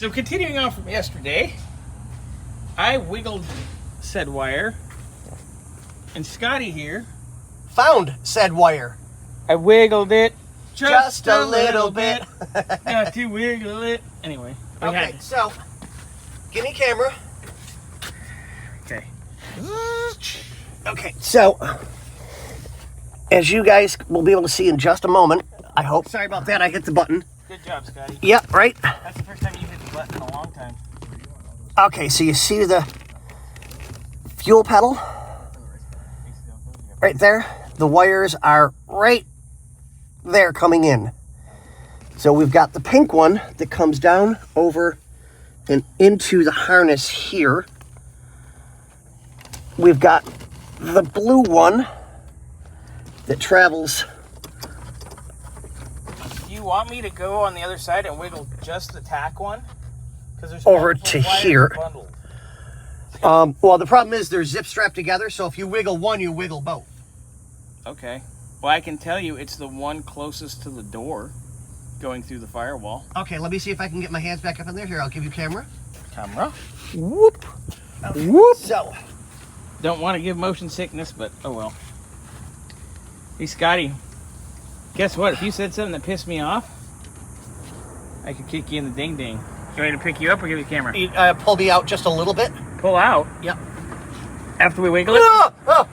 So continuing on from yesterday, I wiggled said wire, and Scotty here found said wire. I wiggled it Just a little bit. Got to wiggle it. Anyway. Okay, so give me camera. Okay. Okay, so as you guys will be able to see in just a moment, I hope. Sorry about that, I hit the button. Good job, Scotty. Yep, right. That's the first time you hit the button in a long time. Okay, so you see the fuel pedal right there? The wires are right there coming in. So we've got the pink one that comes down over and into the harness here. We've got the blue one that travels. Do you want me to go on the other side and wiggle just the tack one? Because there's over to here. Bundled. Well, the problem is they're zip strapped together, so if you wiggle one, you wiggle both. Okay. Well, I can tell you it's the one closest to the door going through the firewall. Okay, let me see if I can get my hands back up in there. Here, I'll give you camera. Camera. Whoop. Okay. Whoop. So. Don't want to give motion sickness, but oh well. Hey, Scotty. Guess what? If you said something that pissed me off, I could kick you in the ding-ding. You want me to pick you up or give you the camera? You, pull me out just a little bit. Pull out? Yep. After we wiggle it? Ah! Ah!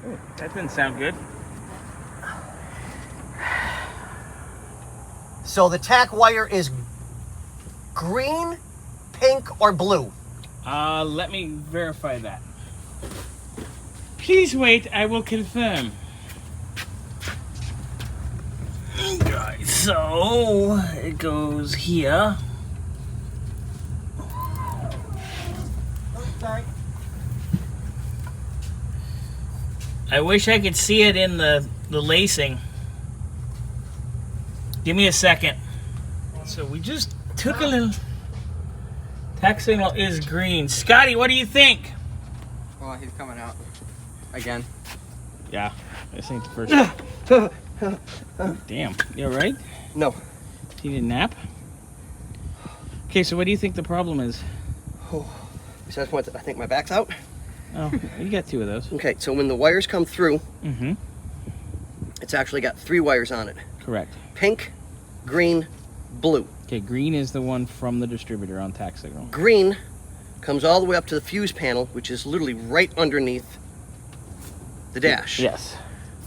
Ooh, that didn't sound good. So the tack wire is green, pink, or blue? Let me verify that. Please wait, I will confirm. Okay, so it goes here. Sorry. I wish I could see it in the lacing. Give me a second. So we just took a little... Tack signal is green. Scotty, what do you think? Well, he's coming out again. Yeah, this ain't the first. Damn, you all right? No. You need a nap? Okay, so what do you think the problem is? Oh, besides what, I think my back's out. Oh, you got two of those. Okay, so when the wires come through, Mm-hmm. it's actually got 3 wires on it. Correct. Pink, green, blue. Okay, green is the one from the distributor on tack signal. Green comes all the way up to the fuse panel, which is literally right underneath the dash. Yes.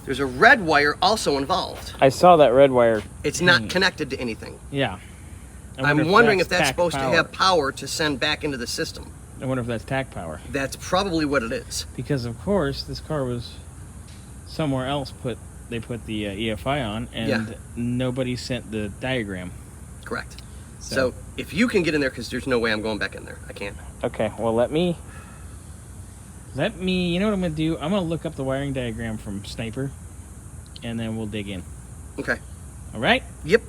There's a red wire also involved. I saw that red wire. It's not connected to anything. Yeah. I'm wondering if that's tack supposed to power. have power to send back into the system. I wonder if that's tack power. That's probably what it is. Because of course this car was somewhere else they put the EFI on, and Yeah. nobody sent the diagram. Correct. So if you can get in there, because there's no way I'm going back in there. I can't. Okay, well let me, you know what I'm going to do? I'm going to look up the wiring diagram from Sniper, and then we'll dig in. Okay. All right? Yep.